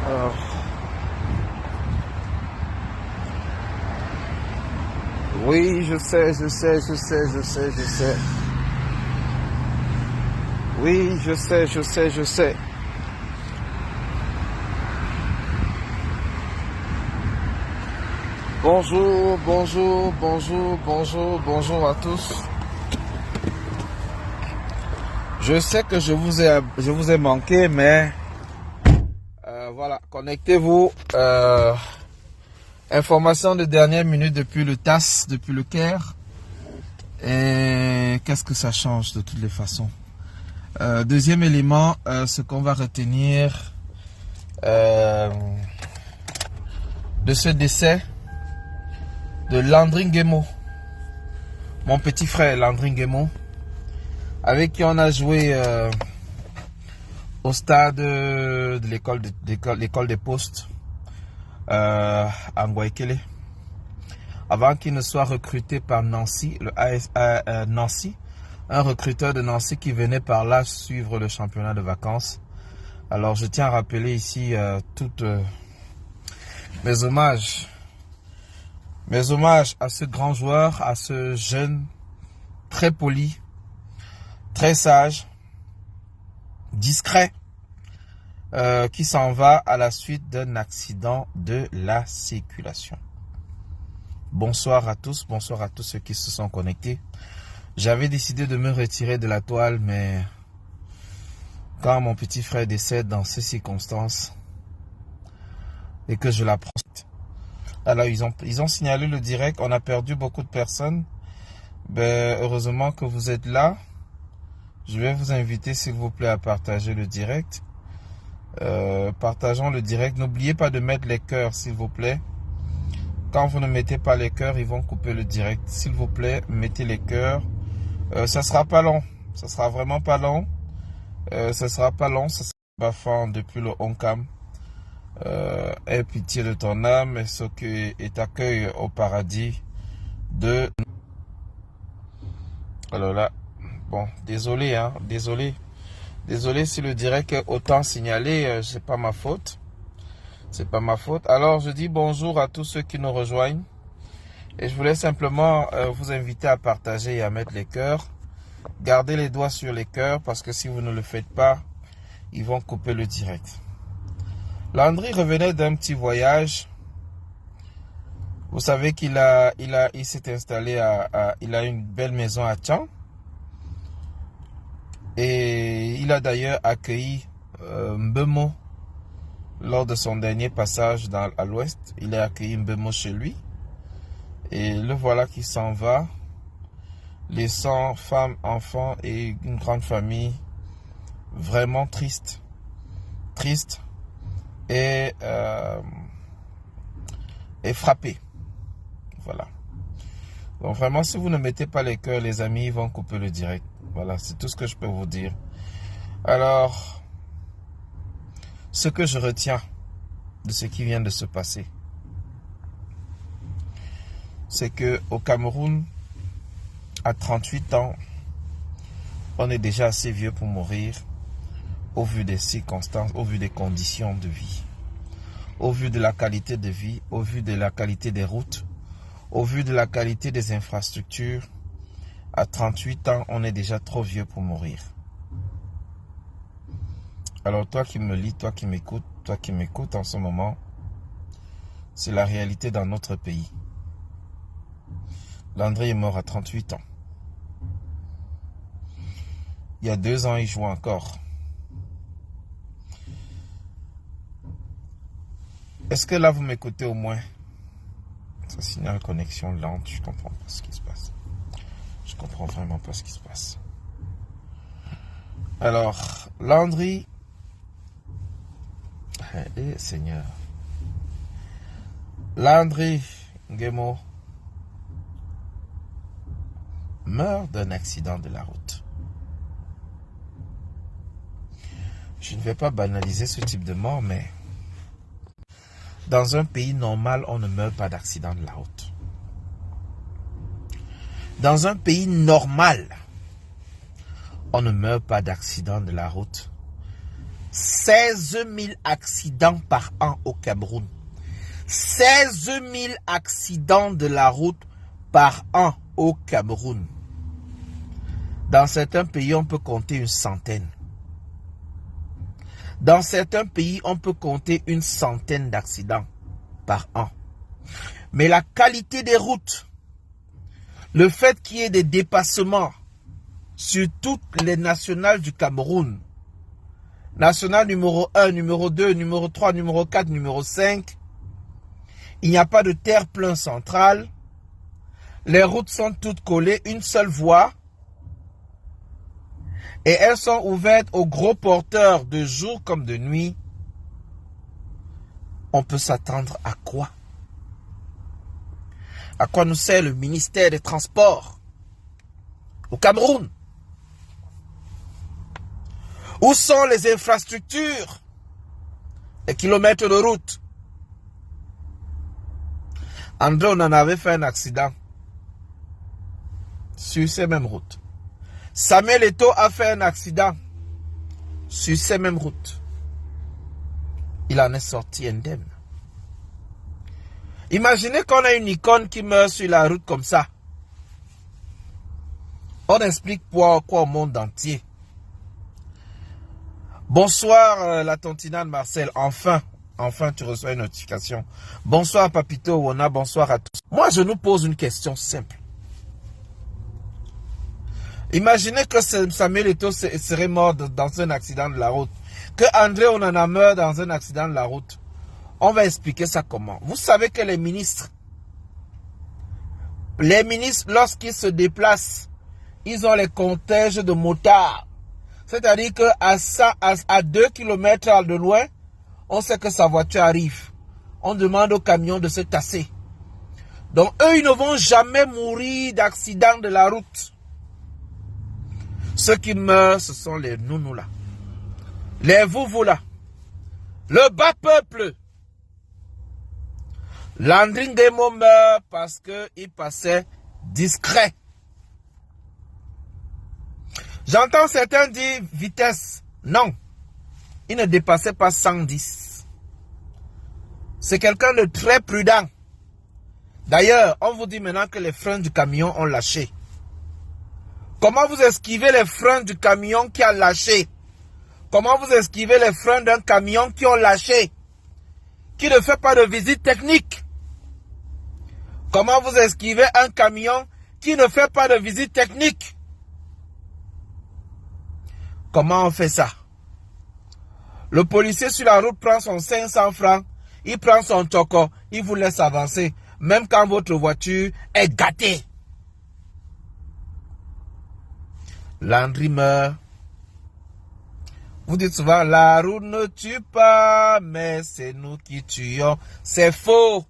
Alors, oui, je sais. Oui, je sais. Bonjour à tous. Je sais que je vous ai manqué, mais voilà, connectez-vous. Information de dernière minute depuis le TAS, depuis le Caire. Et qu'est-ce que ça change de toutes les façons? Deuxième élément, ce qu'on va retenir de ce décès de Landry Nguemo, mon petit frère Landry Nguemo, avec qui on a joué au stade de l'école des postes à Nguaikele, avant qu'il ne soit recruté par Nancy, le Nancy, un recruteur de Nancy qui venait par là suivre le championnat de vacances. Alors je tiens à rappeler ici toutes mes hommages à ce grand joueur, à ce jeune très poli, très sage, discret, qui s'en va à la suite d'un accident de la circulation. Bonsoir à tous ceux qui se sont connectés. J'avais décidé de me retirer de la toile, mais quand mon petit frère décède dans ces circonstances et que je l'apprends, alors ils ont signalé le direct. On a perdu beaucoup de personnes. Ben, heureusement que vous êtes là. Je vais vous inviter, s'il vous plaît, à partager le direct. Partageons le direct. N'oubliez pas de mettre les cœurs, s'il vous plaît. Quand vous ne mettez pas les cœurs, ils vont couper le direct. S'il vous plaît, mettez les cœurs. Ça sera pas long. Ça sera vraiment pas long. Ça sera Bafan depuis le Oncam. Aie pitié de ton âme et t'accueille au paradis de... Alors là, bon, désolé, hein, désolé si le direct est autant signalé, c'est pas ma faute. C'est pas ma faute. Alors, je dis bonjour à tous ceux qui nous rejoignent. Et je voulais simplement vous inviter à partager et à mettre les cœurs. Gardez les doigts sur les cœurs parce que si vous ne le faites pas, ils vont couper le direct. Landry revenait d'un petit voyage. Vous savez qu'il s'est installé il a une belle maison à Tchang. Et il a d'ailleurs accueilli Mbemo lors de son dernier passage à l'ouest. Il a accueilli Mbemo chez lui. Et le voilà qui s'en va, laissant femme, enfants et une grande famille vraiment triste et frappé. Voilà. Donc vraiment, si vous ne mettez pas les cœurs, les amis, ils vont couper le direct. Voilà, c'est tout ce que je peux vous dire. Alors, ce que je retiens de ce qui vient de se passer, c'est que au Cameroun, à 38 ans, on est déjà assez vieux pour mourir au vu des circonstances, au vu des conditions de vie, au vu de la qualité de vie, au vu de la qualité des routes, au vu de la qualité des infrastructures. À 38 ans, on est déjà trop vieux pour mourir. Alors toi qui me lis, toi qui m'écoutes en ce moment, c'est la réalité dans notre pays. Landry est mort à 38 ans. Il y a 2 ans, il jouait encore. Est-ce que là, vous m'écoutez au moins? Ça signale connexion lente, je comprends pas ce qui se passe. Je comprends vraiment pas ce qui se passe. Alors, Landry... Seigneur. Landry Nguemo meurt d'un accident de la route. Je ne vais pas banaliser ce type de mort, mais dans un pays normal, on ne meurt pas d'accident de la route. Dans un pays normal, on ne meurt pas d'accident de la route. 16 000 accidents par an au Cameroun. 16 000 accidents de la route par an au Cameroun. Dans certains pays, on peut compter une centaine. Dans certains pays, on peut compter une centaine d'accidents par an. Mais la qualité des routes, le fait qu'il y ait des dépassements sur toutes les nationales du Cameroun, national numéro 1, numéro 2, numéro 3, numéro 4, numéro 5, il n'y a pas de terre-plein central, les routes sont toutes collées, une seule voie, et elles sont ouvertes aux gros porteurs de jour comme de nuit. On peut s'attendre à quoi? À quoi nous sert le ministère des Transports au Cameroun? Où sont les infrastructures? Les kilomètres de route? André, on en avait fait un accident sur ces mêmes routes. Samuel Eto'o a fait un accident sur ces mêmes routes. Il en est sorti indemne. Imaginez qu'on a une icône qui meurt sur la route comme ça. On explique quoi au monde entier. Bonsoir la Tontinane Marcel, enfin tu reçois une notification. Bonsoir Papito Wona, bonsoir à tous. Moi je nous pose une question simple. Imaginez que Samuel Eto'o serait mort dans un accident de la route. Que André Onana meurt dans un accident de la route. On va expliquer ça comment. Vous savez que les ministres, lorsqu'ils se déplacent, ils ont les cortèges de motards. C'est-à-dire qu'à 2 km de loin, on sait que sa voiture arrive. On demande au camion de se tasser. Donc eux, ils ne vont jamais mourir d'accident de la route. Ceux qui meurent, ce sont les nounous là. Les vouvous là. Le bas peuple. Landry Nguemo meurt parce qu'il passait discret. J'entends certains dire vitesse. Non. Il ne dépassait pas 110. C'est quelqu'un de très prudent. D'ailleurs, on vous dit maintenant que les freins du camion ont lâché. Comment vous esquivez les freins du camion qui a lâché? Comment vous esquivez les freins d'un camion qui ont lâché? Qui ne fait pas de visite technique? Comment vous esquivez un camion qui ne fait pas de visite technique? Comment on fait ça? Le policier sur la route prend son 500 francs, il prend son toko, il vous laisse avancer, même quand votre voiture est gâtée. Landry meurt. Vous dites souvent, la route ne tue pas, mais c'est nous qui tuons. C'est faux.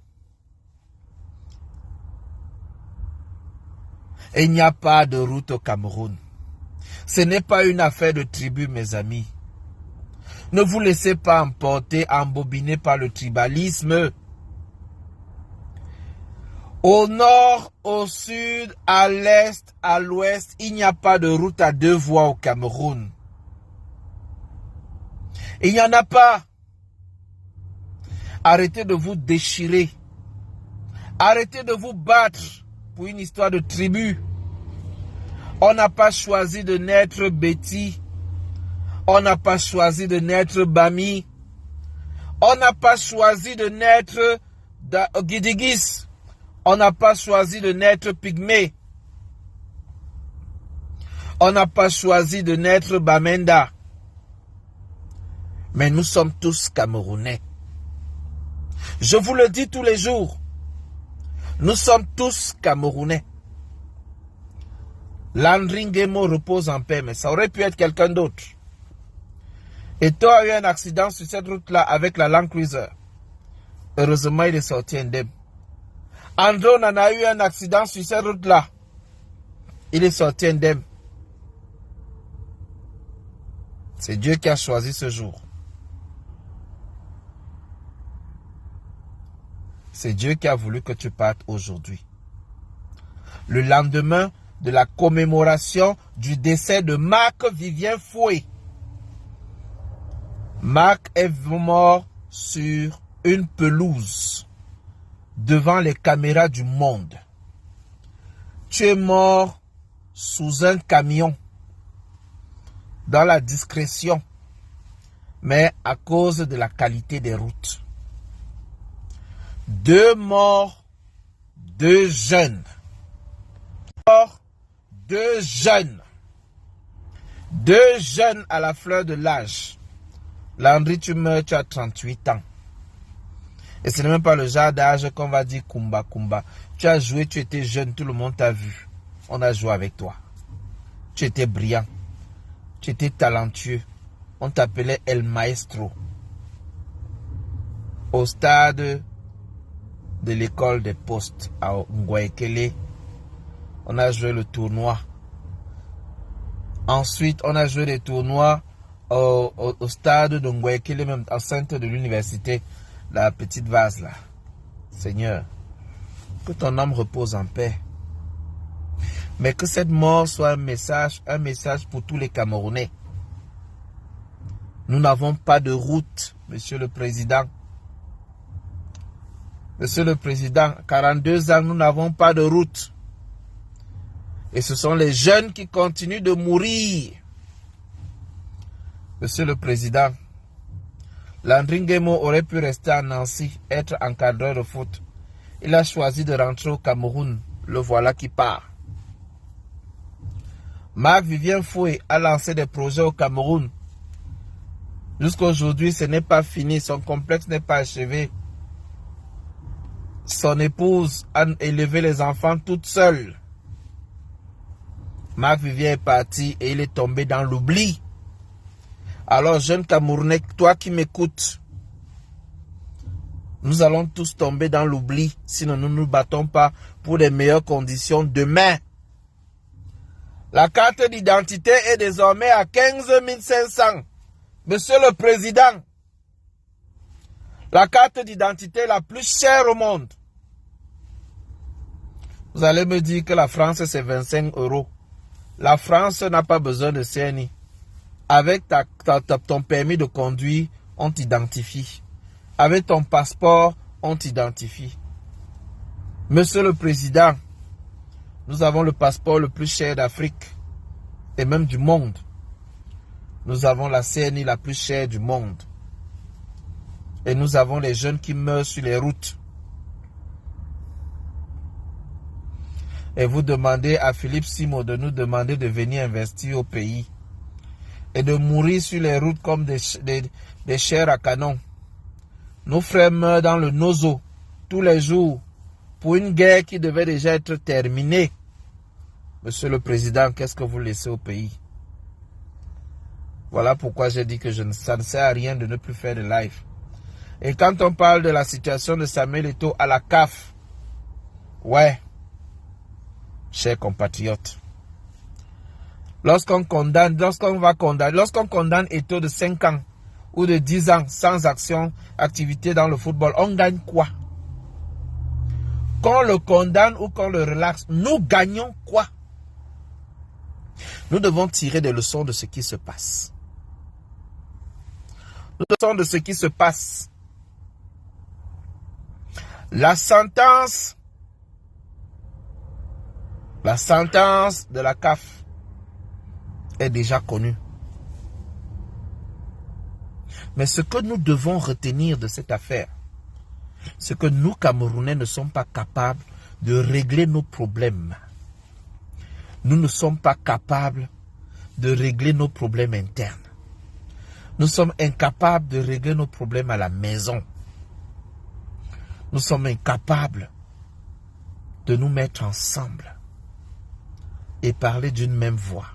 Et il n'y a pas de route au Cameroun. Ce n'est pas une affaire de tribu, mes amis. Ne vous laissez pas emporter, embobiner par le tribalisme. Au nord, au sud, à l'est, à l'ouest, il n'y a pas de route à 2 voies au Cameroun. Il n'y en a pas. Arrêtez de vous déchirer. Arrêtez de vous battre pour une histoire de tribu. On n'a pas choisi de naître Betty. On n'a pas choisi de naître Bami. On n'a pas choisi de naître Gidigis. On n'a pas choisi de naître Pygmée. On n'a pas choisi de naître Bamenda. Mais nous sommes tous Camerounais. Je vous le dis tous les jours. Nous sommes tous Camerounais. Landry Nguemo repose en paix, mais ça aurait pu être quelqu'un d'autre. Et toi a eu un accident sur cette route-là avec la Land Cruiser. Heureusement, il est sorti indemne. André en a eu un accident sur cette route-là. Il est sorti indemne. C'est Dieu qui a choisi ce jour. C'est Dieu qui a voulu que tu partes aujourd'hui. le lendemain de la commémoration du décès de Marc-Vivien Foué. Marc est mort sur une pelouse devant les caméras du monde. Tu es mort sous un camion dans la discrétion, mais à cause de la qualité des routes. 2 morts, 2 jeunes. 2 jeunes. 2 jeunes à la fleur de l'âge. Landry, tu meurs, tu as 38 ans. Et ce n'est même pas le genre d'âge qu'on va dire Kumba Kumba. Tu as joué, tu étais jeune, tout le monde t'a vu. On a joué avec toi. Tu étais brillant. Tu étais talentueux. On t'appelait El Maestro. Au stade de l'école des postes à Ngwekele, on a joué le tournoi. Ensuite, on a joué des tournois au stade de Ngwekele, même enceinte de l'université, la petite vase là. Seigneur, que ton âme repose en paix. Mais que cette mort soit un message pour tous les Camerounais. Nous n'avons pas de route, Monsieur le Président. Monsieur le Président, 42 ans, nous n'avons pas de route. Et ce sont les jeunes qui continuent de mourir. Monsieur le Président, Landry Nguemo aurait pu rester à Nancy, être encadreur de foot. Il a choisi de rentrer au Cameroun. Le voilà qui part. Marc-Vivien Foué a lancé des projets au Cameroun. Jusqu'à aujourd'hui, ce n'est pas fini. Son complexe n'est pas achevé. Son épouse a élevé les enfants toute seule. Marc-Vivien est parti et il est tombé dans l'oubli. Alors, jeune Camerounais, toi qui m'écoutes, nous allons tous tomber dans l'oubli si nous ne nous battons pas pour de meilleures conditions demain. La carte d'identité est désormais à 15 500. Monsieur le Président, la carte d'identité la plus chère au monde. Vous allez me dire que la France, c'est 25 €. La France n'a pas besoin de CNI. Avec ton permis de conduire, on t'identifie. Avec ton passeport, on t'identifie. Monsieur le Président, nous avons le passeport le plus cher d'Afrique et même du monde. Nous avons la CNI la plus chère du monde. Et nous avons les jeunes qui meurent sur les routes. Et vous demandez à Philippe Simo de nous demander de venir investir au pays. Et de mourir sur les routes comme des chairs à canon. Nos frères meurent dans le Nozo tous les jours pour une guerre qui devait déjà être terminée. Monsieur le Président, qu'est-ce que vous laissez au pays? Voilà pourquoi j'ai dit que ça ne sert à rien de ne plus faire de live. Et quand on parle de la situation de Samuel Eto'o à la CAF, ouais, chers compatriotes, lorsqu'on condamne Eto'o de 5 ans ou de 10 ans sans activité dans le football, on gagne quoi? Qu'on le condamne ou qu'on le relaxe, nous gagnons quoi? Nous devons tirer des leçons de ce qui se passe. Leçons de ce qui se passe. La sentence de la CAF est déjà connue. Mais ce que nous devons retenir de cette affaire, c'est que nous, Camerounais, ne sommes pas capables de régler nos problèmes. Nous ne sommes pas capables de régler nos problèmes internes. Nous sommes incapables de régler nos problèmes à la maison. Nous sommes incapables de nous mettre ensemble et parler d'une même voix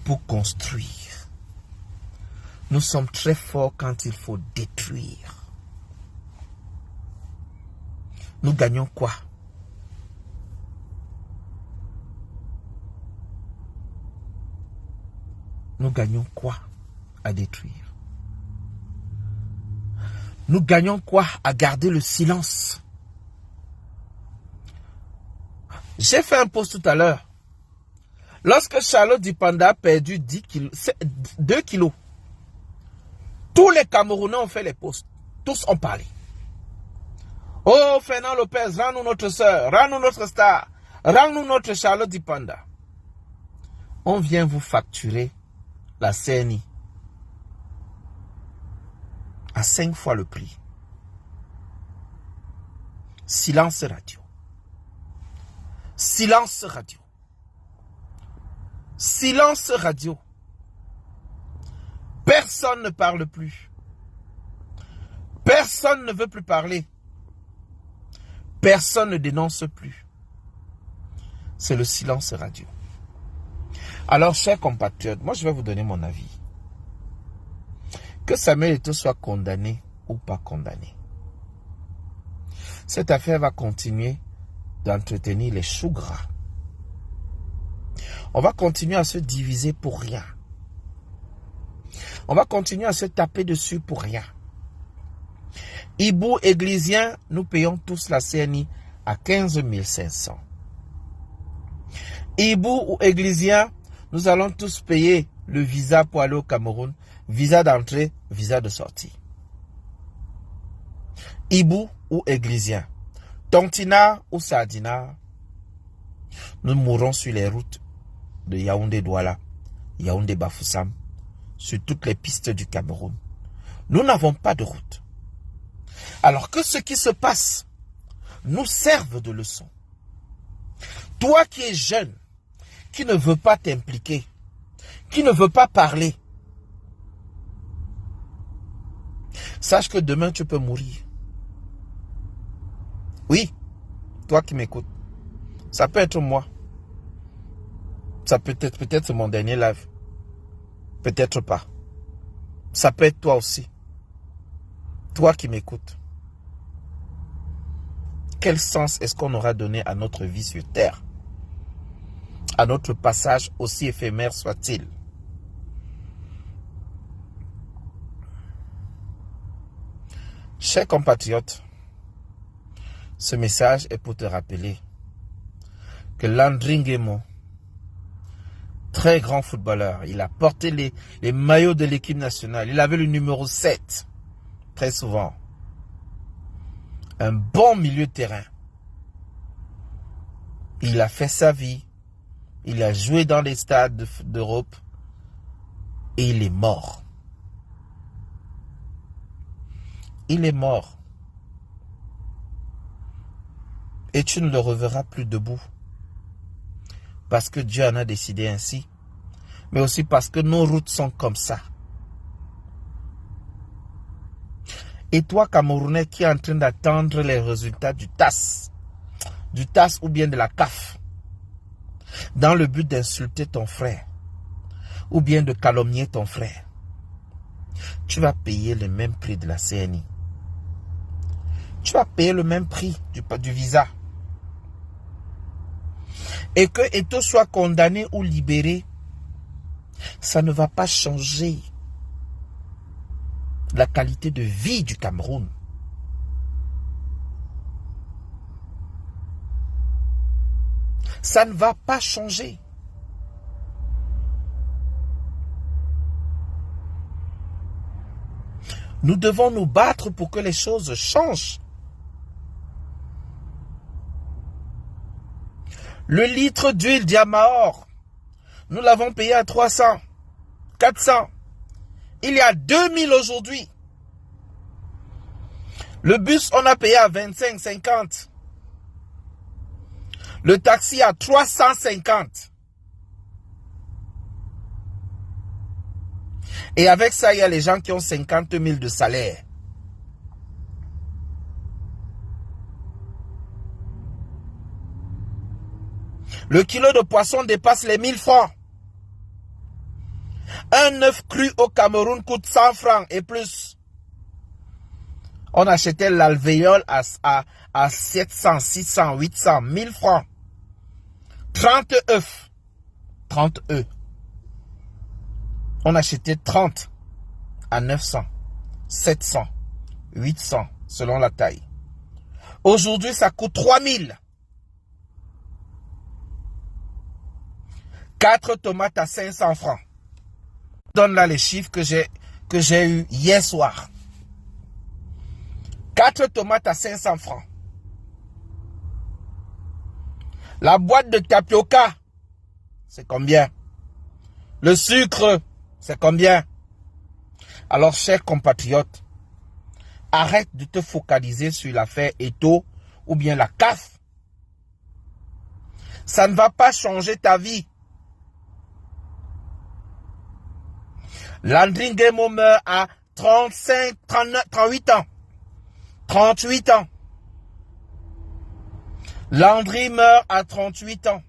pour construire. Nous sommes très forts quand il faut détruire. Nous gagnons quoi? Nous gagnons quoi à détruire? Nous gagnons quoi à garder le silence? J'ai fait un post tout à l'heure. Lorsque Charlotte Dipanda a perdu 2 kilos, tous les Camerounais ont fait les posts. Tous ont parlé. Oh, Fernand Lopez, rends-nous notre soeur, rends-nous notre star, rends-nous notre Charlotte Dipanda. On vient vous facturer la CNI à 5 fois le prix. Silence radio. Silence radio. Silence radio. Personne ne parle plus. Personne ne veut plus parler. Personne ne dénonce plus. C'est le silence radio. Alors, chers compatriotes, moi je vais vous donner mon avis. Que Samuel Eto'o soit condamné ou pas condamné, cette affaire va continuer d'entretenir les choux gras. On va continuer à se diviser pour rien. On va continuer à se taper dessus pour rien. Hibou, Églysien, nous payons tous la CNI à 15 500. Hibou ou Églysien, nous allons tous payer le visa pour aller au Cameroun. Visa d'entrée, visa de sortie. Hibou ou Églysien, Tontina ou Sardina, nous mourrons sur les routes de Yaoundé-Douala, Yaoundé-Bafoussam, sur toutes les pistes du Cameroun. Nous n'avons pas de route. Alors que ce qui se passe nous serve de leçon. Toi qui es jeune, qui ne veux pas t'impliquer, qui ne veut pas parler, sache que demain tu peux mourir. Oui, toi qui m'écoutes, ça peut être moi. Ça peut être peut-être mon dernier live. Peut-être pas. Ça peut être toi aussi. Toi qui m'écoutes. Quel sens est-ce qu'on aura donné à notre vie sur terre? À notre passage, aussi éphémère soit-il? Chers compatriotes, ce message est pour te rappeler que Landry Nguemo, très grand footballeur, il a porté les maillots de l'équipe nationale. Il avait le numéro 7, très souvent. Un bon milieu de terrain. Il a fait sa vie. Il a joué dans les stades d'Europe. Et il est mort. Il est mort. Et tu ne le reverras plus debout. Parce que Dieu en a décidé ainsi. Mais aussi parce que nos routes sont comme ça. Et toi, Camerounais, qui est en train d'attendre les résultats du TAS ou bien de la CAF, dans le but d'insulter ton frère, ou bien de calomnier ton frère, tu vas payer le même prix de la CNI. Tu vas payer le même prix du visa. Et que Eto'o soit condamné ou libéré, ça ne va pas changer la qualité de vie du Cameroun. Ça ne va pas changer. Nous devons nous battre pour que les choses changent. Le litre d'huile Diamaor, nous l'avons payé à 300, 400. Il y a 2000 aujourd'hui. Le bus, on a payé à 25, 50. Le taxi à 350. Et avec ça, il y a les gens qui ont 50 000 de salaire. Le kilo de poisson dépasse les 1000 francs. Un œuf cru au Cameroun coûte 100 francs et plus. On achetait l'alvéole à 700, 600, 800, 1000 francs. 30 œufs. 30 œufs. On achetait 30 à 900, 700, 800 selon la taille. Aujourd'hui, ça coûte 3000. 4 tomates à 500 francs. Donne là les chiffres que j'ai eu hier soir. 4 tomates à 500 francs. La boîte de tapioca, c'est combien? Le sucre, c'est combien? Alors, chers compatriotes, arrête de te focaliser sur l'affaire Eto ou bien la CAF. Ça ne va pas changer ta vie. Landry Nguemo meurt à 35, 39, 38 ans. 38 ans. Landry meurt à 38 ans.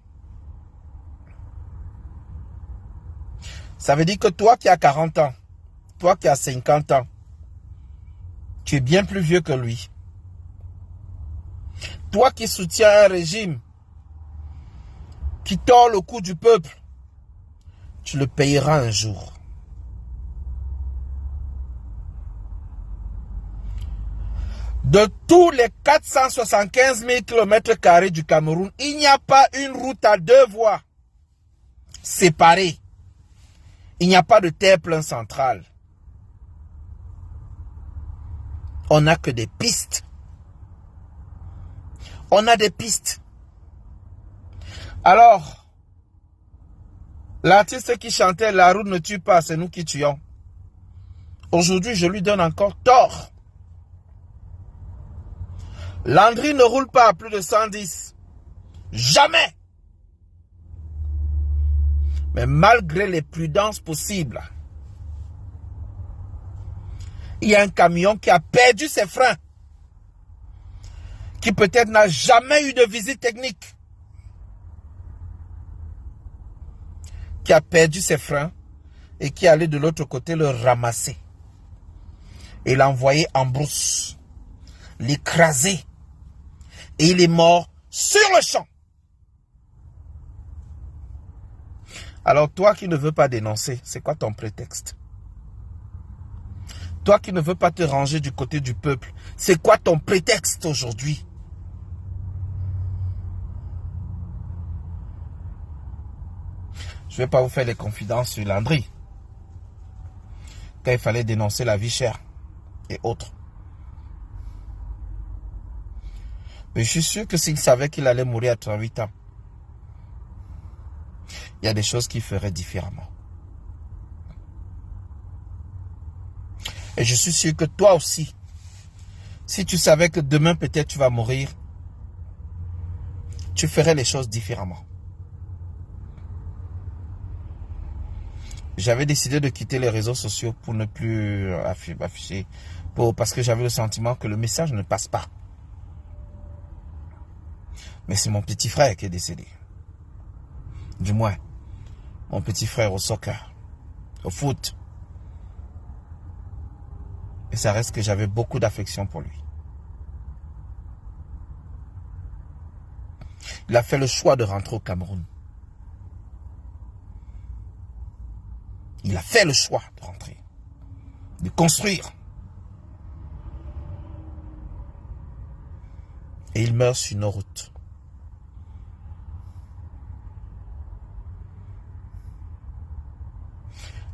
Ça veut dire que toi qui as 40 ans, toi qui as 50 ans, tu es bien plus vieux que lui. Toi qui soutiens un régime qui tord le cou du peuple, tu le payeras un jour. De tous les 475 000 km² du Cameroun, il n'y a pas une route à 2 voies séparées. Il n'y a pas de terre-plein central. On n'a que des pistes. On a des pistes. Alors, l'artiste qui chantait « La route ne tue pas, c'est nous qui tuons ». Aujourd'hui, je lui donne encore tort. Landry ne roule pas à plus de 110. Jamais. Mais malgré les prudences possibles, il y a un camion qui a perdu ses freins, qui peut-être n'a jamais eu de visite technique, qui a perdu ses freins et qui est allé de l'autre côté le ramasser et l'envoyer en brousse, l'écraser, et il est mort sur le champ. Alors toi qui ne veux pas dénoncer, c'est quoi ton prétexte? Toi qui ne veux pas te ranger du côté du peuple, c'est quoi ton prétexte aujourd'hui? Je ne vais pas vous faire les confidences sur Landry. Quand il fallait dénoncer la vie chère et autres. Mais je suis sûr que s'il savait qu'il allait mourir à 38 ans, il y a des choses qu'il ferait différemment. Et je suis sûr que toi aussi, si tu savais que demain peut-être tu vas mourir, tu ferais les choses différemment. J'avais décidé de quitter les réseaux sociaux pour ne plus afficher, parce que j'avais le sentiment que le message ne passe pas. Mais c'est mon petit frère qui est décédé. Du moins, mon petit frère au soccer, au foot. Et ça reste que j'avais beaucoup d'affection pour lui. Il a fait le choix de rentrer au Cameroun. Il a fait le choix de rentrer, de construire. Et il meurt sur nos routes.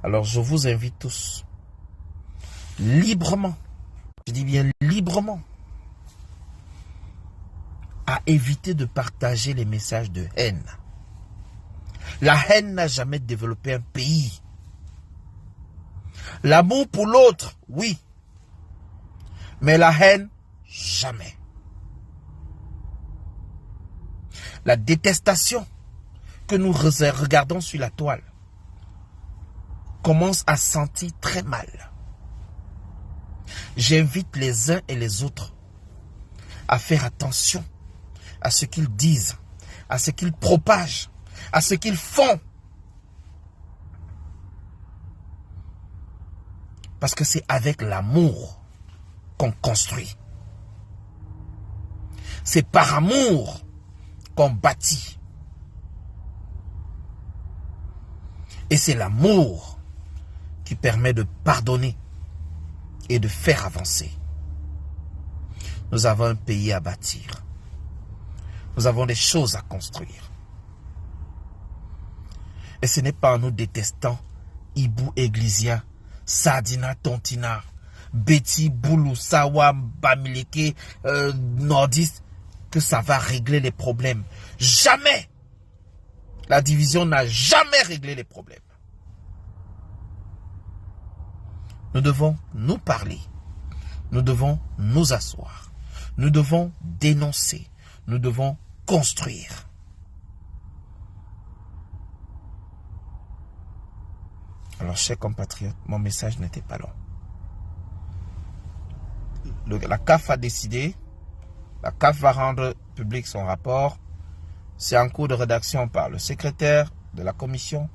Alors je vous invite tous, librement, je dis bien librement, à éviter de partager les messages de haine. La haine n'a jamais développé un pays. L'amour pour l'autre, oui. Mais la haine, jamais. La détestation que nous regardons sur la toile commence à sentir très mal. J'invite les uns et les autres à faire attention à ce qu'ils disent, à ce qu'ils propagent, à ce qu'ils font. Parce que c'est avec l'amour qu'on construit. C'est par amour qu'on bâtit. Et c'est l'amour qui permet de pardonner et de faire avancer. Nous avons un pays à bâtir. Nous avons des choses à construire. Et ce n'est pas en nous détestant Ibou Eglysia, Sardina Tontina, Betty Boulou, Sawa, Bamileke, Nordiste, que ça va régler les problèmes. Jamais! La division n'a jamais réglé les problèmes. Nous devons nous parler. Nous devons nous asseoir. Nous devons dénoncer. Nous devons construire. Alors, chers compatriotes, mon message n'était pas long. La CAF a décidé, la CAF va rendre public son rapport. C'est en cours de rédaction par le secrétaire de la commission.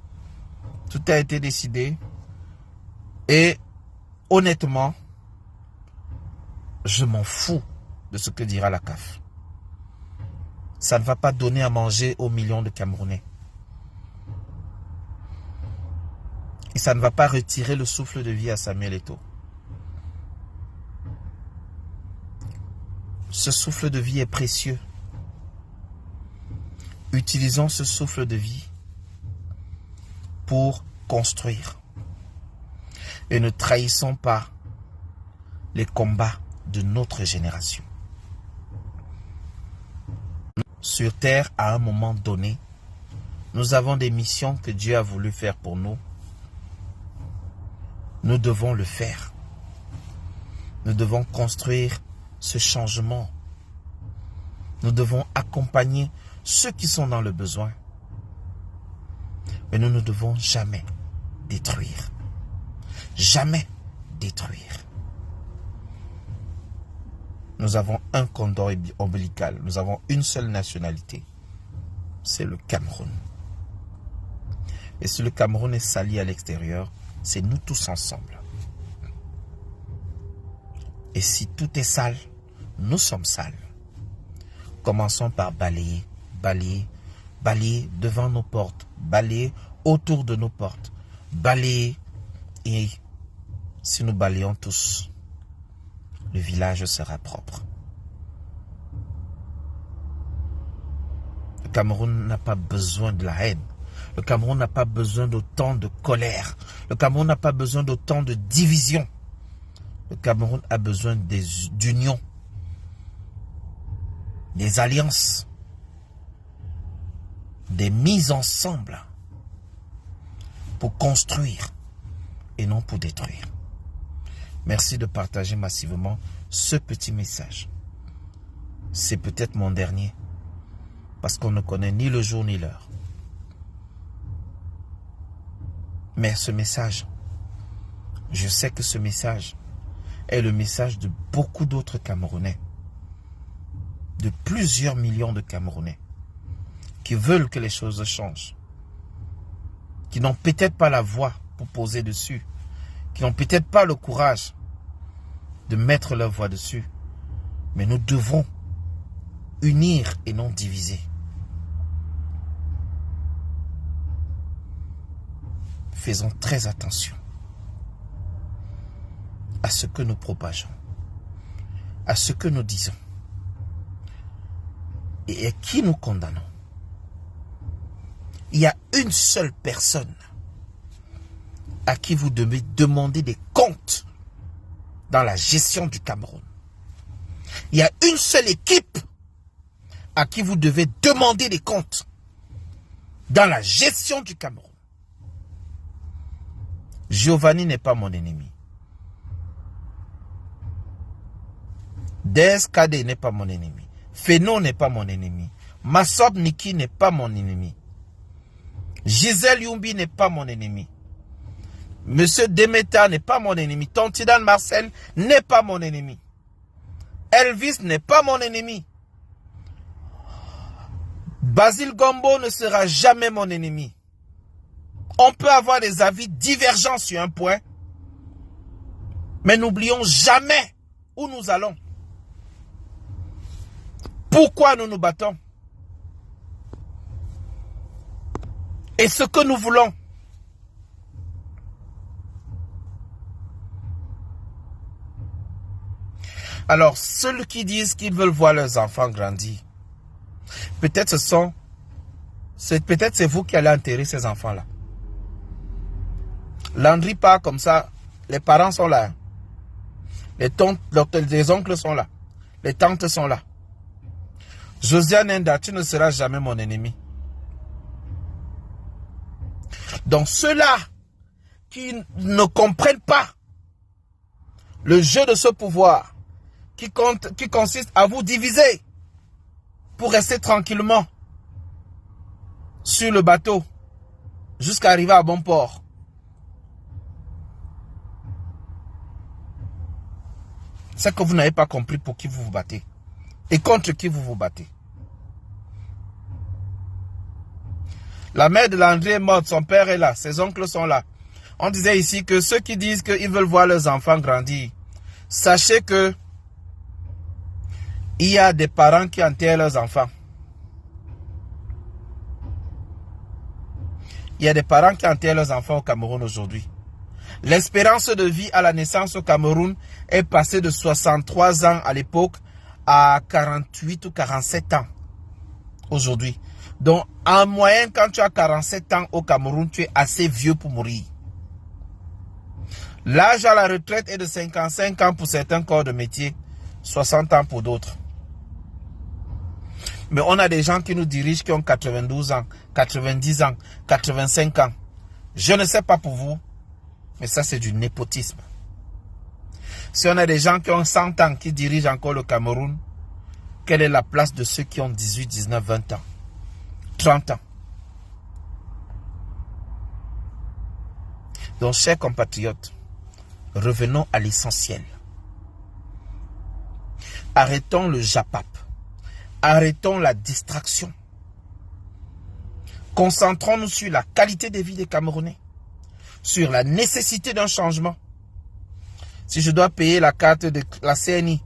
Tout a été décidé. Et honnêtement, je m'en fous de ce que dira la CAF. Ça ne va pas donner à manger aux millions de Camerounais. Et ça ne va pas retirer le souffle de vie à Samuel Eto'o. Ce souffle de vie est précieux. Utilisons ce souffle de vie pour construire. Et ne trahissons pas les combats de notre génération. Sur Terre, à un moment donné, nous avons des missions que Dieu a voulu faire pour nous. Nous devons le faire. Nous devons construire ce changement. Nous devons accompagner ceux qui sont dans le besoin. Mais nous ne devons jamais détruire. Jamais détruire. Nous avons un cordon ombilical. Nous avons une seule nationalité. C'est le Cameroun. Et si le Cameroun est sali à l'extérieur, c'est nous tous ensemble. Et si tout est sale, nous sommes sales. Commençons par balayer, balayer, balayer devant nos portes, balayer autour de nos portes, balayer. Et si nous balayons tous, le village sera propre. Le Cameroun n'a pas besoin de la haine. Le Cameroun n'a pas besoin d'autant de colère. Le Cameroun n'a pas besoin d'autant de division. Le Cameroun a besoin d'union, des alliances, des mises ensemble pour construire et non pour détruire. Merci de partager massivement ce petit message. C'est peut-être mon dernier, parce qu'on ne connaît ni le jour ni l'heure. Mais ce message, je sais que ce message est le message de beaucoup d'autres Camerounais, de plusieurs millions de Camerounais, qui veulent que les choses changent, qui n'ont peut-être pas la voix pour poser dessus, qui n'ont peut-être pas le courage de mettre leur voix dessus, mais nous devons unir et non diviser. Faisons très attention à ce que nous propageons, à ce que nous disons et à qui nous condamnons. Il y a une seule personne à qui vous devez demander des comptes dans la gestion du Cameroun. Il y a une seule équipe à qui vous devez demander des comptes dans la gestion du Cameroun. Giovanni n'est pas mon ennemi. Des Kade n'est pas mon ennemi. Feno n'est pas mon ennemi. Massob Niki n'est pas mon ennemi. Gisèle Youmbi n'est pas mon ennemi. Monsieur Demeta n'est pas mon ennemi. Tontidan Marcel n'est pas mon ennemi. Elvis n'est pas mon ennemi. Basile Gombo ne sera jamais mon ennemi. On peut avoir des avis divergents sur un point, mais n'oublions jamais où nous allons. Pourquoi nous nous battons? Et ce que nous voulons. Alors, ceux qui disent qu'ils veulent voir leurs enfants grandir, peut-être c'est vous qui allez enterrer ces enfants-là. Landry part comme ça, les parents sont là. Les oncles sont là. Les tantes sont là. Josiane Enda, tu ne seras jamais mon ennemi. Donc ceux-là qui ne comprennent pas le jeu de ce pouvoir, qui consiste à vous diviser pour rester tranquillement sur le bateau jusqu'à arriver à bon port. C'est que vous n'avez pas compris pour qui vous vous battez et contre qui vous vous battez. La mère de Landry est morte, son père est là, ses oncles sont là. On disait ici que ceux qui disent qu'ils veulent voir leurs enfants grandir, sachez que il y a des parents qui enterrent leurs enfants. Il y a des parents qui enterrent leurs enfants au Cameroun aujourd'hui. L'espérance de vie à la naissance au Cameroun est passée de 63 ans à l'époque à 48 ou 47 ans aujourd'hui. Donc, en moyenne, quand tu as 47 ans au Cameroun, tu es assez vieux pour mourir. L'âge à la retraite est de 55 ans pour certains corps de métier, 60 ans pour d'autres. Mais on a des gens qui nous dirigent qui ont 92 ans, 90 ans, 85 ans. Je ne sais pas pour vous, mais ça c'est du népotisme. Si on a des gens qui ont 100 ans qui dirigent encore le Cameroun, quelle est la place de ceux qui ont 18, 19, 20 ans, 30 ans? Donc, chers compatriotes, revenons à l'essentiel. Arrêtons le japap. Arrêtons la distraction. Concentrons-nous sur la qualité de vie des Camerounais, sur la nécessité d'un changement. Si je dois payer la carte de la CNI,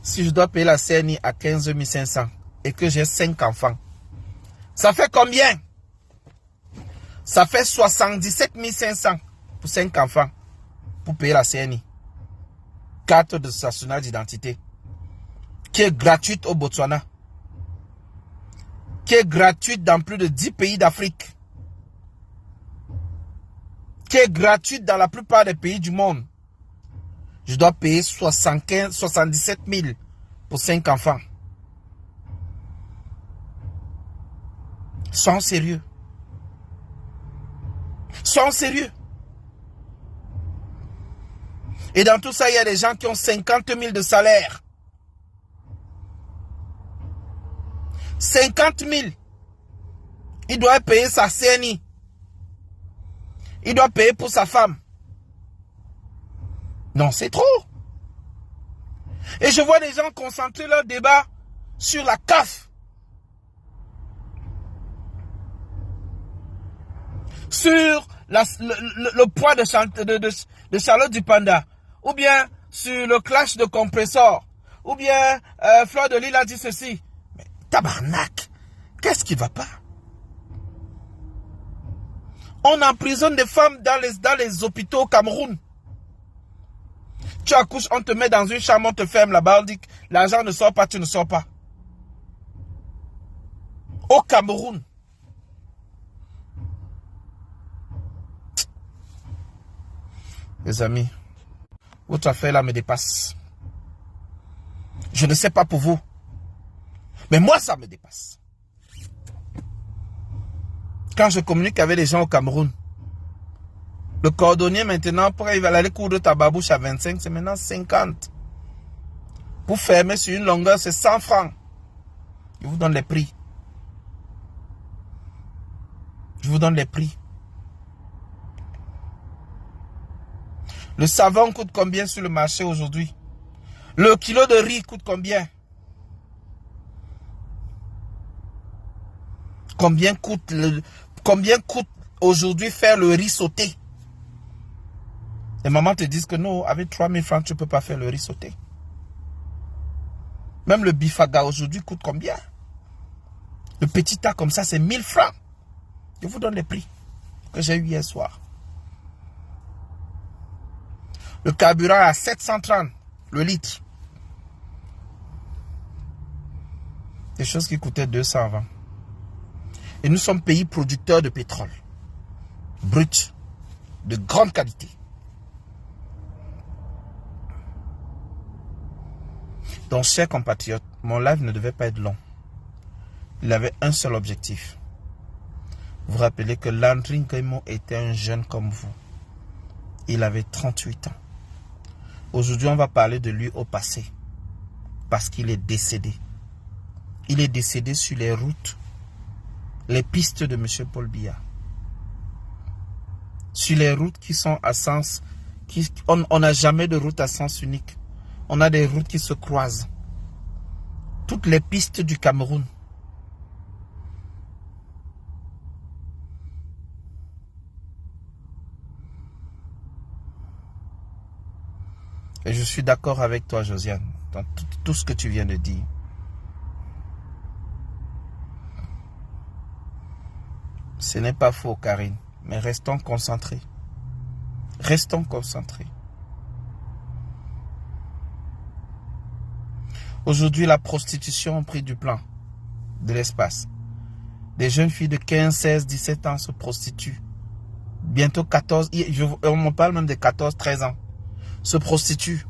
si je dois payer la CNI à 15 500 et que j'ai 5 enfants, ça fait combien? Ça fait 77 500 pour 5 enfants pour payer la CNI. Carte de nationale d'identité qui est gratuite au Botswana, qui est gratuite dans plus de 10 pays d'Afrique, qui est gratuite dans la plupart des pays du monde. Je dois payer 77 000 pour 5 enfants. Soyons sérieux. Soyons sérieux. Et dans tout ça, il y a des gens qui ont 50 000 de salaire. 50 000. Il doit payer sa CNI. Il doit payer pour sa femme. Non, c'est trop. Et je vois des gens concentrer leur débat sur la CAF. Sur le poids de Charlotte Dupanda. Ou bien sur le clash de compresseurs. Ou bien Fleur de Lille a dit ceci. Mais tabarnak, qu'est-ce qui ne va pas? On emprisonne des femmes dans les hôpitaux au Cameroun. Tu accouches, on te met dans une chambre, on te ferme là-bas, on dit que l'argent ne sort pas, tu ne sors pas. Au Cameroun. Les amis, votre affaire là me dépasse. Je ne sais pas pour vous, mais moi ça me dépasse. Quand je communique avec les gens au Cameroun, le cordonnier maintenant, pour aller coudre ta babouche à 25, c'est maintenant 50. Pour fermer sur une longueur, c'est 100 francs. Je vous donne les prix. Je vous donne les prix. Le savon coûte combien sur le marché aujourd'hui? Le kilo de riz coûte combien? Combien coûte aujourd'hui faire le riz sauté? Les mamans te disent que non, avec 3 000 francs, tu ne peux pas faire le riz sauté. Même le bifaga aujourd'hui coûte combien? Le petit tas comme ça, c'est 1 000 francs. Je vous donne les prix que j'ai eu hier soir. Le carburant à 730 le litre. Des choses qui coûtaient 220. Et nous sommes pays producteurs de pétrole. Brut. De grande qualité. Donc, chers compatriotes, mon live ne devait pas être long. Il avait un seul objectif. Vous vous rappelez que Landry Nguemo était un jeune comme vous. Il avait 38 ans. Aujourd'hui, on va parler de lui au passé. Parce qu'il est décédé. Il est décédé sur les routes, les pistes de M. Paul Biya. Sur les routes qui sont à sens... On n'a jamais de route à sens unique. On a des routes qui se croisent. Toutes les pistes du Cameroun. Et je suis d'accord avec toi, Josiane, dans tout ce que tu viens de dire. Ce n'est pas faux, Karine, mais restons concentrés. Restons concentrés. Aujourd'hui, la prostitution a pris du plan de l'espace. Des jeunes filles de 15, 16, 17 ans se prostituent. Bientôt 14, on me parle même de 14, 13 ans. Se prostituent.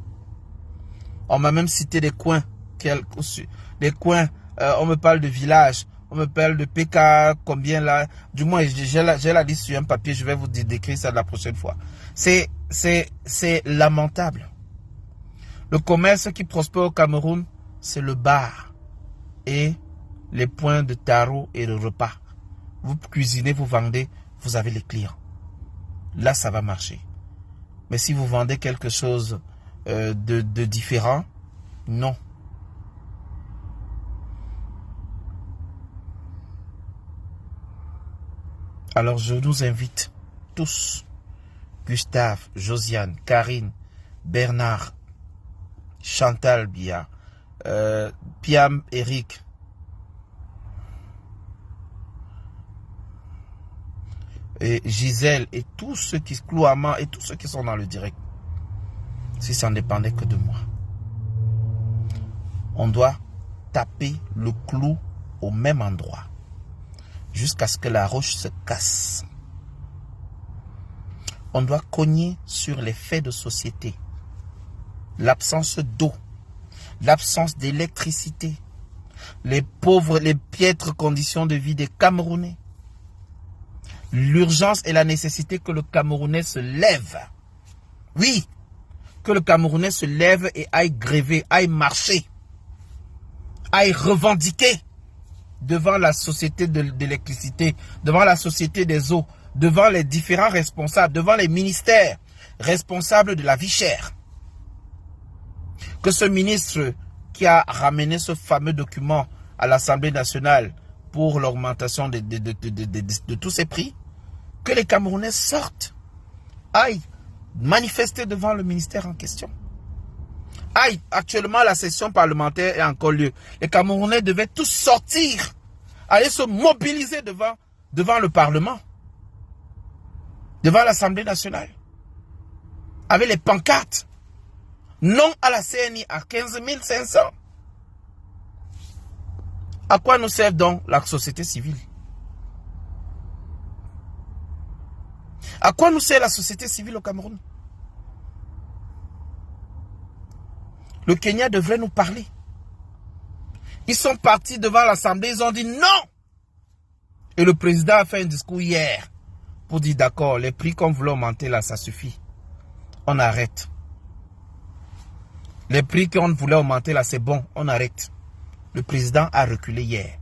On m'a même cité des coins. Des coins, on me parle de villages. On me parle de PK, combien là. Du moins, j'ai la liste sur un papier. Je vais vous décrire ça la prochaine fois. C'est lamentable. Le commerce qui prospère au Cameroun, c'est le bar et les points de tarot et de repas. Vous cuisinez, vous vendez, vous avez les clients. Là, ça va marcher. Mais si vous vendez quelque chose de différent, non. Alors, je nous invite tous, Gustave, Josiane, Karine, Bernard, Chantal Biya, Piam, Eric, et Gisèle et tous ceux qui clouent à main et tous ceux qui sont dans le direct. Si ça ne dépendait que de moi. On doit taper le clou au même endroit jusqu'à ce que la roche se casse. On doit cogner sur les faits de société. L'absence d'eau, l'absence d'électricité, les pauvres, les piètres conditions de vie des Camerounais. L'urgence et la nécessité que le Camerounais se lève. Oui, que le Camerounais se lève et aille gréver, aille marcher, aille revendiquer devant la société de l'électricité, devant la société des eaux, devant les différents responsables, devant les ministères responsables de la vie chère. Que ce ministre qui a ramené ce fameux document à l'Assemblée nationale pour l'augmentation de tous ces prix, que les Camerounais sortent, aillent manifester devant le ministère en question. Aïe, actuellement la session parlementaire est encore lieu. Les Camerounais devaient tous sortir, aller se mobiliser devant le Parlement, devant l'Assemblée nationale, avec les pancartes. Non à la CNI à 15 500. À quoi nous sert donc la société civile? À quoi nous sert la société civile au Cameroun? Le Kenya devrait nous parler. Ils sont partis devant l'Assemblée, ils ont dit non. Et le président a fait un discours hier pour dire d'accord, les prix qu'on voulait augmenter là, ça suffit. On arrête. Les prix qu'on voulait augmenter là, c'est bon, on arrête. Le président a reculé hier.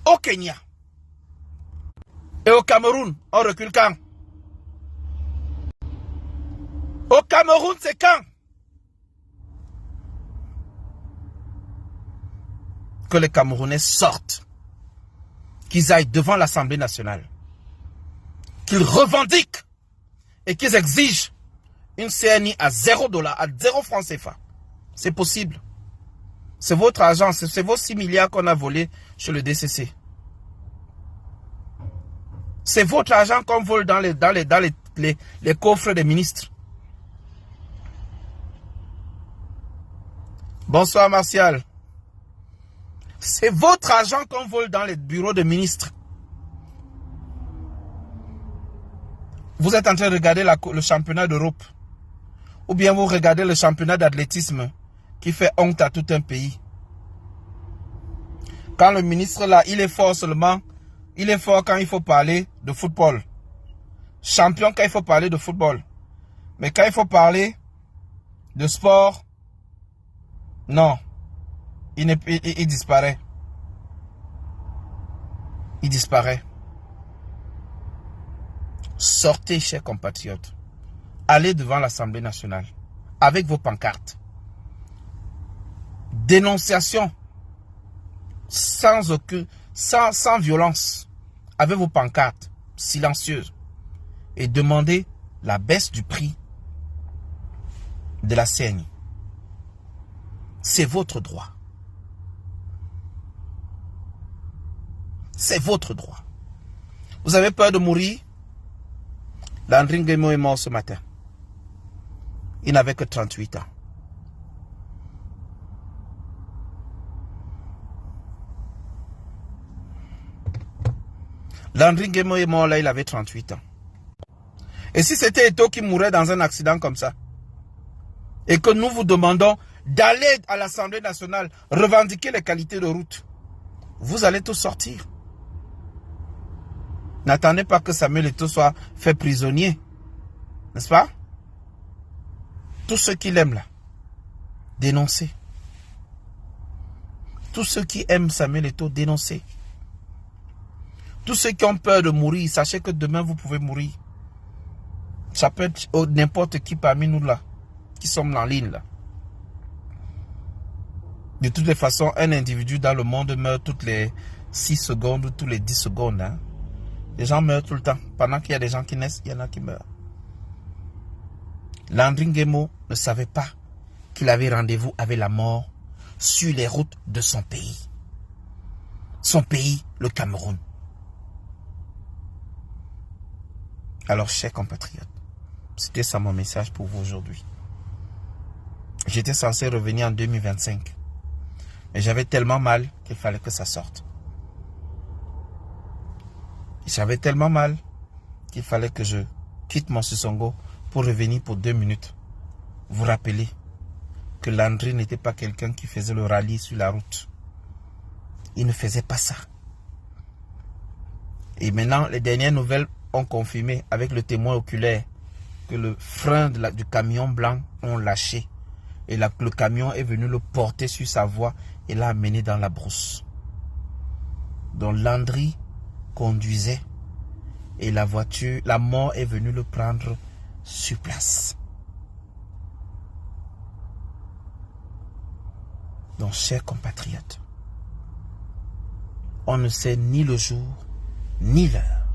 Au Kenya et au Cameroun, on recule quand? Au Cameroun, c'est quand? Que les Camerounais sortent, qu'ils aillent devant l'Assemblée nationale, qu'ils revendiquent et qu'ils exigent une CNI à $0, à 0 francs CFA. C'est possible. C'est votre argent, c'est vos 6 milliards qu'on a volés chez le DCC. C'est votre argent qu'on vole dans les coffres des ministres. Bonsoir Martial. C'est votre argent qu'on vole dans les bureaux de ministres. Vous êtes en train de regarder le championnat d'Europe. Ou bien vous regardez le championnat d'athlétisme qui fait honte à tout un pays. Quand le ministre là, il est fort seulement, il est fort quand il faut parler de football. Champion quand il faut parler de football. Mais quand il faut parler de sport, non. Il disparaît. Il disparaît. Sortez, chers compatriotes. Allez devant l'Assemblée nationale avec vos pancartes. Dénonciation sans violence, avec vos pancartes silencieuses, et demandez la baisse du prix de la CNI. C'est votre droit. C'est votre droit. Vous avez peur de mourir? Landry Nguemo est mort ce matin. Il n'avait que 38 ans. Landry Nguemo est mort là, il avait 38 ans. Et si c'était Eto'o qui mourait dans un accident comme ça, et que nous vous demandons d'aller à l'Assemblée nationale revendiquer les qualités de route, vous allez tous sortir. N'attendez pas que Samuel Eto'o soit fait prisonnier. N'est-ce pas? Tous ceux qui l'aiment là, dénoncez. Tous ceux qui aiment Samuel Eto'o, dénoncez. Tous ceux qui ont peur de mourir, sachez que demain vous pouvez mourir. Ça peut être n'importe qui parmi nous là, qui sommes en ligne là. De toutes les façons, un individu dans le monde meurt toutes les 6 secondes ou tous les 10 secondes. Hein. Les gens meurent tout le temps. Pendant qu'il y a des gens qui naissent, il y en a qui meurent. Landry Nguemo ne savait pas qu'il avait rendez-vous avec la mort sur les routes de son pays. Son pays, le Cameroun. Alors, chers compatriotes, c'était ça mon message pour vous aujourd'hui. J'étais censé revenir en 2025. Mais j'avais tellement mal qu'il fallait que ça sorte. J'avais tellement mal qu'il fallait que je quitte mon Sissongo pour revenir pour 2 minutes. Vous rappelez que Landry n'était pas quelqu'un qui faisait le rallye sur la route. Il ne faisait pas ça. Et maintenant, les dernières nouvelles ont confirmé avec le témoin oculaire que le frein du camion blanc ont lâché. Et le camion est venu le porter sur sa voie et l'a amené dans la brousse. Donc Landry conduisait et la voiture, la mort est venue le prendre sur place. Donc, chers compatriotes, on ne sait ni le jour ni l'heure.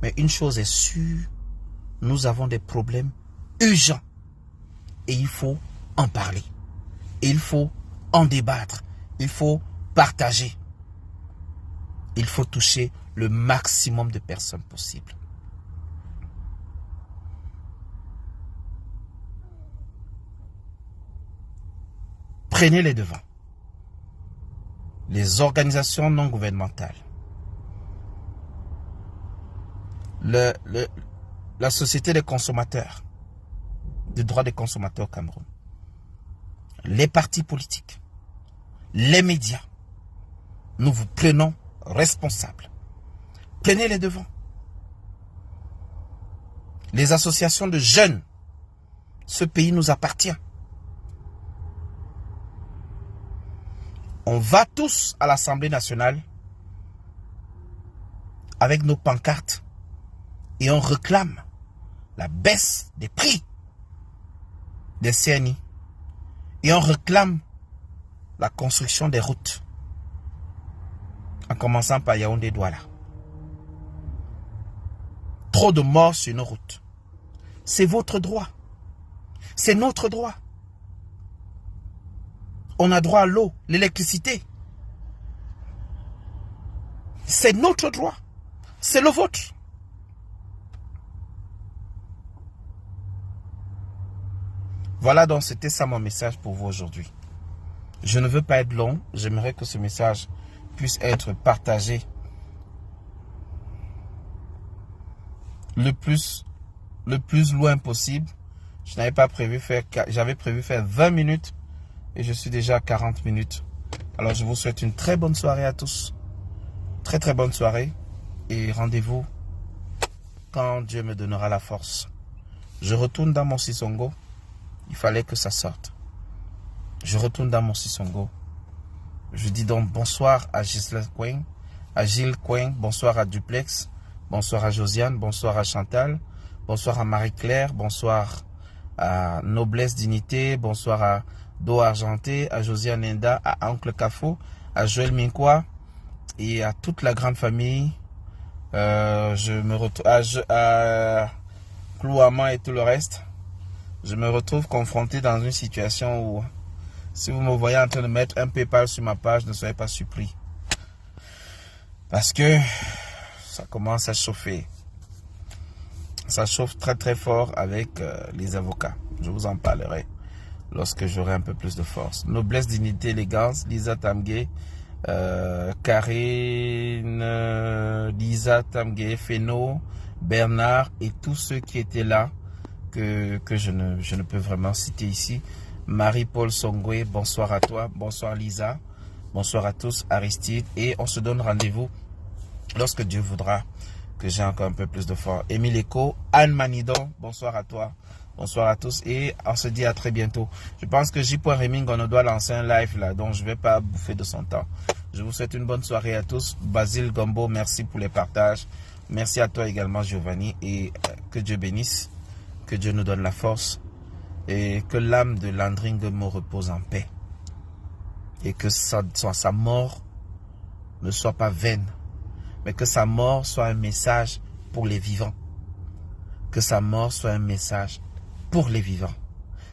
Mais une chose est sûre, nous avons des problèmes urgents et il faut en parler. Il faut en débattre. Il faut partager. Il faut toucher le maximum de personnes possible. Prenez les devants. Les organisations non gouvernementales, la société des consommateurs, des droits des consommateurs au Cameroun, les partis politiques, les médias, nous vous prenons responsables. Prenez les devants. Les associations de jeunes, ce pays nous appartient. On va tous à l'Assemblée nationale avec nos pancartes et on réclame la baisse des prix des CNI et on réclame la construction des routes en commençant par Yaoundé-Douala. Trop de morts sur nos routes. C'est votre droit. C'est notre droit. On a droit à l'eau, l'électricité. C'est notre droit. C'est le vôtre. Voilà donc, c'était ça mon message pour vous aujourd'hui. Je ne veux pas être long. J'aimerais que ce message puisse être partagé le plus loin possible. Je n'avais pas prévu faire, j'avais prévu faire 20 minutes et je suis déjà à 40 minutes. Alors je vous souhaite une très bonne soirée à tous. Très très bonne soirée et rendez-vous quand Dieu me donnera la force. Je retourne dans mon Sisongo. Il fallait que ça sorte. Je retourne dans mon Sisongo. Je dis donc bonsoir à Gilles Coing, bonsoir à Duplex, bonsoir à Josiane, bonsoir à Chantal, bonsoir à Marie-Claire, bonsoir à Noblesse Dignité, bonsoir à Do Argenté, à Josiane Enda, à Oncle Cafo, à Joël Minkoua et à toute la grande famille. Je me retrouve à Clouaman et tout le reste. Je me retrouve confronté dans une situation où, si vous me voyez en train de mettre un PayPal sur ma page, ne soyez pas surpris. Parce que ça commence à chauffer. Ça chauffe très très fort avec les avocats. Je vous en parlerai lorsque j'aurai un peu plus de force. Noblesse, dignité, élégance, Lisa Tamgué, Karine, Lisa Tamgué, Feno, Bernard et tous ceux qui étaient là que je ne peux vraiment citer ici. Marie-Paul Songwe, bonsoir à toi, bonsoir Lisa, bonsoir à tous, Aristide, et on se donne rendez-vous lorsque Dieu voudra que j'ai encore un peu plus de force. Émile Eco, Anne Manidon, bonsoir à toi, bonsoir à tous, et on se dit à très bientôt. Je pense que J.Reming, on doit lancer un live là, donc je ne vais pas bouffer de son temps. Je vous souhaite une bonne soirée à tous. Basile Gombo, merci pour les partages. Merci à toi également Giovanni, et que Dieu bénisse, que Dieu nous donne la force, et que l'âme de Landry Nguemo repose en paix. Et que sa mort ne soit pas vaine, mais que sa mort soit un message pour les vivants. Que sa mort soit un message pour les vivants.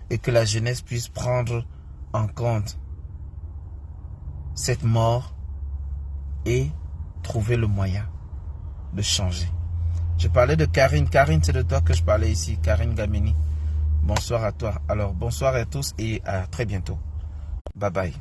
Et que la jeunesse puisse prendre en compte cette mort et trouver le moyen de changer. Je parlais de Karine. Karine, c'est de toi que je parlais ici. Karine Gameni. Bonsoir à toi. Alors, bonsoir à tous et à très bientôt. Bye bye.